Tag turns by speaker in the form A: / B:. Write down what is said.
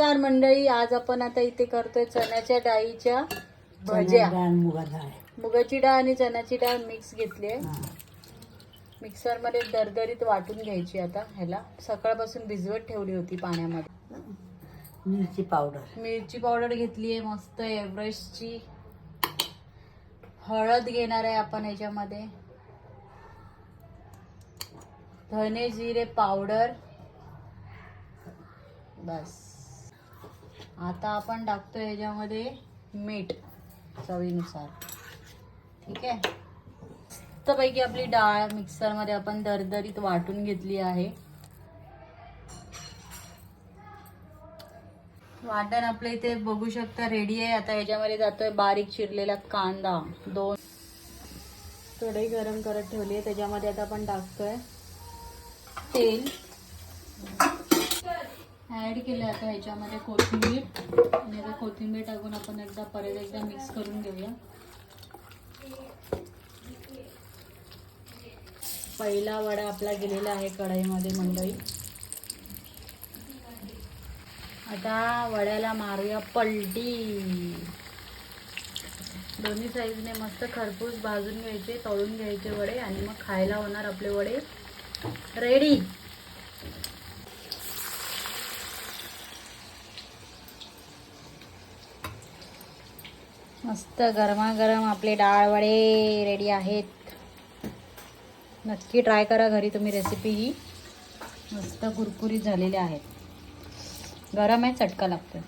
A: नमस्कार मंडळी, आज आपण आता इथे करतोय चण्याच्या डाळीच्या भज्या. मुगाची डाळ आणि चण्याची डाळ मिक्स घेतली आहे. मिक्सर मध्ये दरदरीत वाटून घ्यायची. आता ह्याला सकाळपासून भिजवत ठेवली होती पाण्यामध्ये. मिरची पावडर घेतली आहे मस्त एव्हरेस्टची. हळद घेणार आहे आपण ह्याच्यामध्ये. धने जिरे पावडर. बस आता आपण टाकतोय ह्याच्यामध्ये मीठ चवीनुसार. ठीक आहे. मस्तपैकी आपली डाळ मिक्सर मध्ये आपण दरदरीत वाटून घेतली आहे. वाटण आपल्या इथे बघू शकता रेडी आहे. आता ह्याच्यामध्ये जातोय बारीक चिरलेला कांदा. 2 कढई गरम करत ठेवली आहे, त्याच्यामध्ये आता आपण टाकतोय तेल. ऍड केलं आता ह्याच्यामध्ये कोथिंबीर. आणि आता कोथिंबीर टाकून आपण परत एकदा मिक्स करून घेऊया. पहिला वडा आपला गेलेला आहे कढईमध्ये मंडळी. आता वड्याला मारूया पलटी. दोन्ही साईडने मस्त खरपूस भाजून घ्यायचे, तळून घ्यायचे वडे. आणि मग खायला होणार आपले वडे रेडी. मस्त गरमागरम आपले डाळ वडे रेडी आहेत. नक्की ट्राय करा घरी तुम्ही रेसिपी ही. मस्त कुरकुरीत झालेले आहेत. गरम आहे, चटका लागतो.